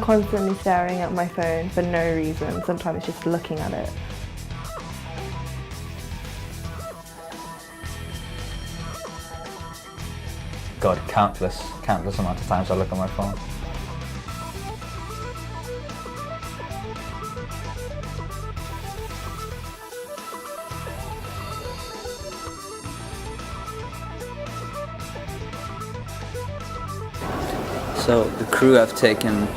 constantly staring at my phone for no reason, sometimes just looking at it. God, countless amount of times I look at my phone. So the crew have taken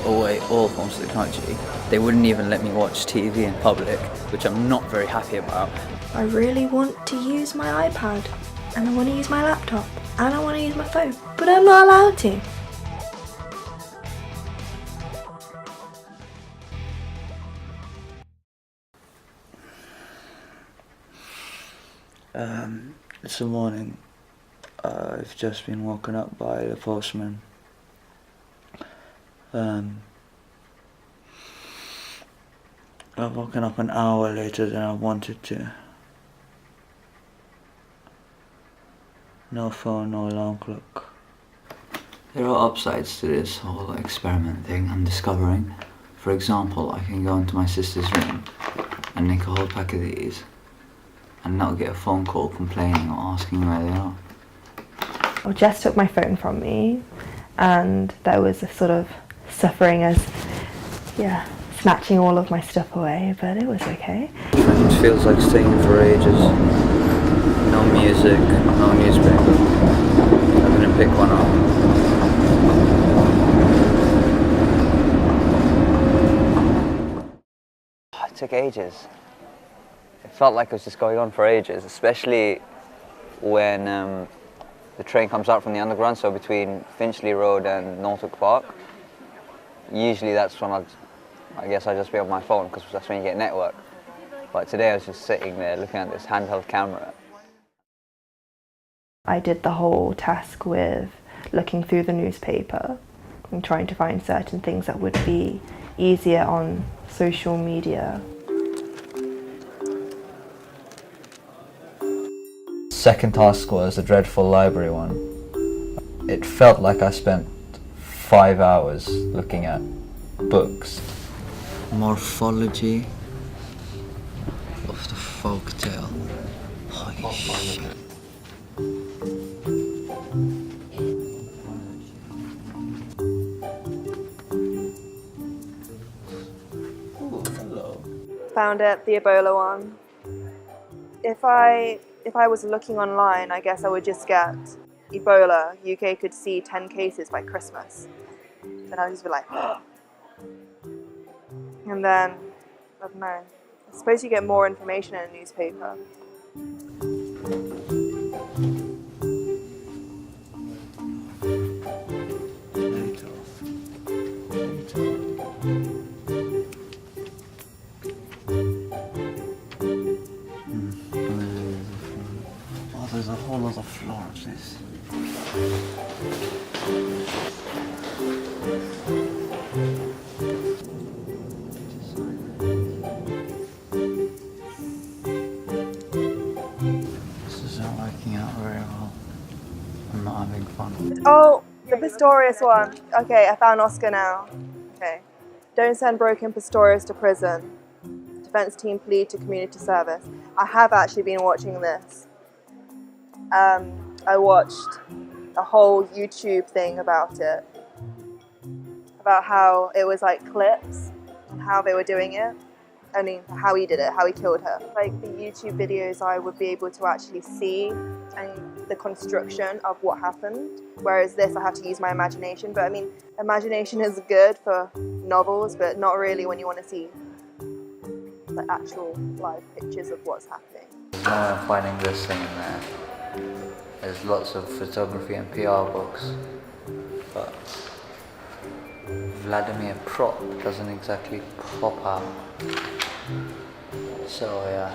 away all forms of technology. They wouldn't even let me watch TV in public, which I'm not very happy about. I really want to use my iPad, and I want to use my laptop, and I want to use my phone, but I'm not allowed to. This morning, I've just been woken up by the postman. I've woken up an hour later than I wanted to. No phone, no alarm clock. There are upsides to this whole experiment thing I'm discovering. For example, I can go into my sister's room and nick a whole pack of these and not get a phone call complaining or asking where they are. Well, Jess took my phone from me, and there was a sort of suffering as, snatching all of my stuff away, but it was okay. It feels like staying for ages. No music, no newspaper. I'm gonna pick one up. It took ages. It felt like it was just going on for ages, especially when the train comes out from the underground, so between Finchley Road and Norfolk Park. Usually that's when I guess I'd just be on my phone, because that's when you get network. But today I was just sitting there looking at this handheld camera. I did the whole task with looking through the newspaper and trying to find certain things that would be easier on social media. Second task was a dreadful library one. It felt like I spent 5 hours looking at books. Morphology of the folktale. Holy shit. Ooh, hello. Found it, the Ebola one. If I was looking online, I guess I would just get Ebola, UK could see 10 cases by Christmas. Then I would just be like, and then, I don't know, I suppose you get more information in a newspaper. Oh, there's a whole lot of floor of this. This isn't working out very well. I'm not having fun. Oh, the Pistorius one. Okay, I found Oscar now. Okay. Don't send broken Pistorius to prison. Defense team plead to community service. I have actually been watching this. I watched a whole YouTube thing about it. About how it was like clips and how they were doing it. I mean, how he did it, how he killed her. Like the YouTube videos, I would be able to actually see and the construction of what happened. Whereas this, I have to use my imagination. But I mean, imagination is good for novels, but not really when you want to see the actual live pictures of what's happening. Finding this thing in there. There's lots of photography and PR books, but Vladimir Prop doesn't exactly pop out. So yeah,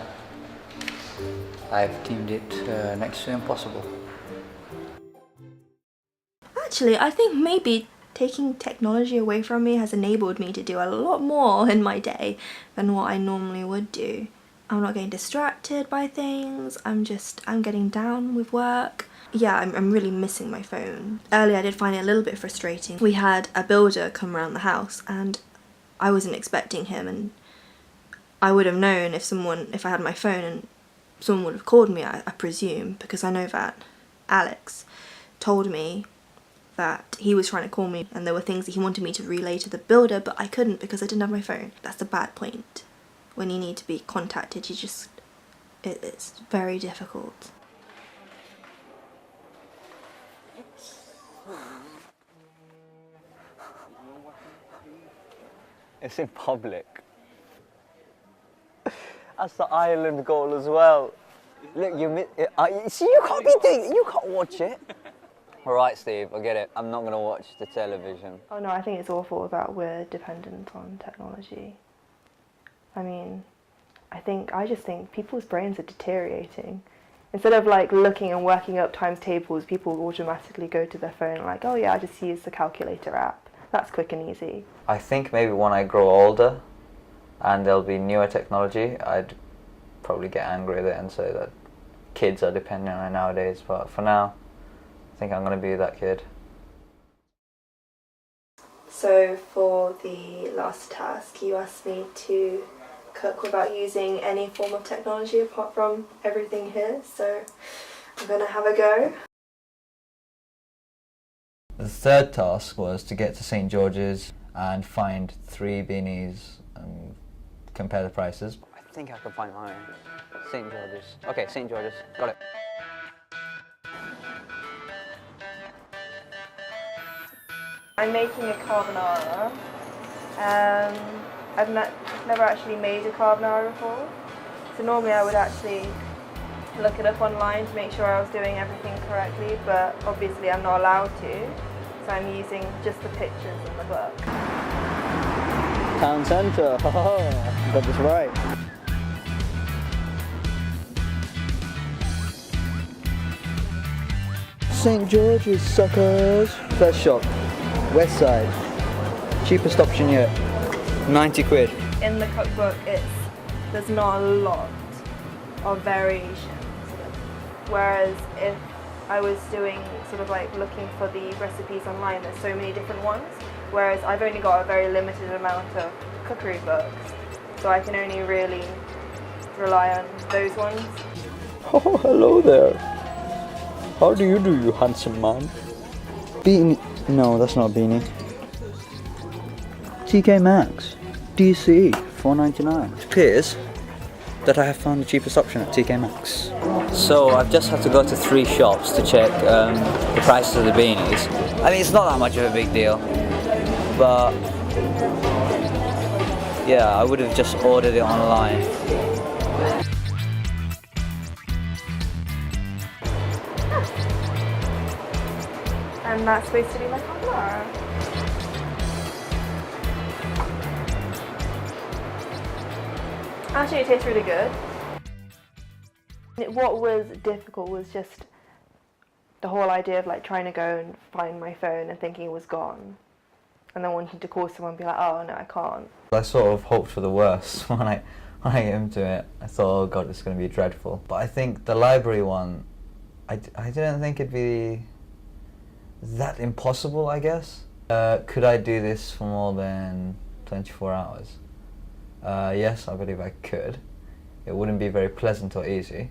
I've deemed it next to impossible. Actually, I think maybe taking technology away from me has enabled me to do a lot more in my day than what I normally would do. I'm not getting distracted by things, I'm getting down with work. yeah, I'm really missing my phone. Earlier I did find it a little bit frustrating. We had a builder come around the house and I wasn't expecting him, and I would have known if I had my phone and someone would have called me, I presume, because I know that Alex told me that he was trying to call me and there were things that he wanted me to relay to the builder, but I couldn't because I didn't have my phone. That's the bad point. When you need to be contacted, it's very difficult. It's in public. That's the Ireland goal as well. Look, see, you can't be doing. You can't watch it. All right, Steve, I get it. I'm not going to watch the television. Oh no, I think it's awful that we're dependent on technology. I mean, I just think people's brains are deteriorating. Instead of like looking and working up times tables, people automatically go to their phone like, oh yeah, I just use the calculator app. That's quick and easy. I think maybe when I grow older and there'll be newer technology, I'd probably get angry at it and say that kids are dependent on it nowadays. But for now, I think I'm going to be that kid. So for the last task, you asked me to cook without using any form of technology apart from everything here, so I'm going to have a go. The third task was to get to St. George's and find 3 beanies and compare the prices. I think I can find mine. St. George's. Okay, St. George's. Got it. I'm making a carbonara. I've never actually made a carbonara before. So normally I would actually look it up online to make sure I was doing everything correctly, but obviously I'm not allowed to. So I'm using just the pictures in the book. Town centre. Got this right. St. George's, suckers. First shop, West Side. Cheapest option yet. 90 quid. In the cookbook, there's not a lot of variations. Whereas if I was doing sort of like looking for the recipes online, there's so many different ones. Whereas I've only got a very limited amount of cookery books, so I can only really rely on those ones. Oh, hello there. How do, you handsome man? Beanie. No, that's not a beanie. TK Maxx. DC. $4.99. It appears that I have found the cheapest option at TK Maxx. So I've just had to go to 3 shops to check the prices of the beanies. I mean, it's not that much of a big deal, but yeah, I would have just ordered it online. And that's supposed to be my carbonara. Actually, it tastes really good. What was difficult was just the whole idea of like trying to go and find my phone and thinking it was gone, and then wanting to call someone and be like, oh no, I can't. I sort of hoped for the worst when I get into it. I thought, oh god, it's going to be dreadful. But I think the library one, I didn't think it'd be that impossible, I guess. Could I do this for more than 24 hours? Yes, I believe I could. It wouldn't be very pleasant or easy,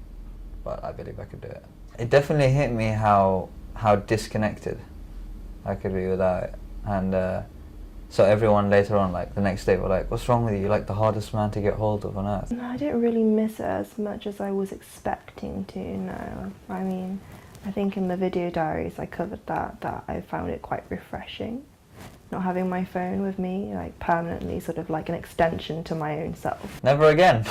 but I believe I could do it. It definitely hit me how disconnected I could be without it. And so everyone later on, like the next day, were like, what's wrong with you? You're like the hardest man to get hold of on earth. No, I didn't really miss it as much as I was expecting to, no. I mean, I think in the video diaries I covered that I found it quite refreshing. Not having my phone with me, like permanently, sort of like an extension to my own self. Never again.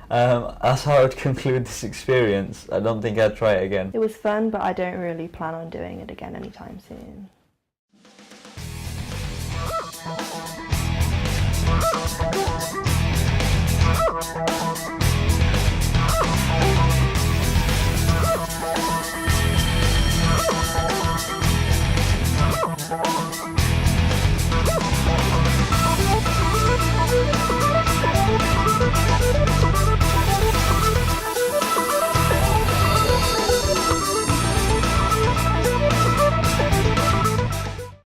That's how I would conclude this experience. I don't think I'd try it again. It was fun, but I don't really plan on doing it again anytime soon.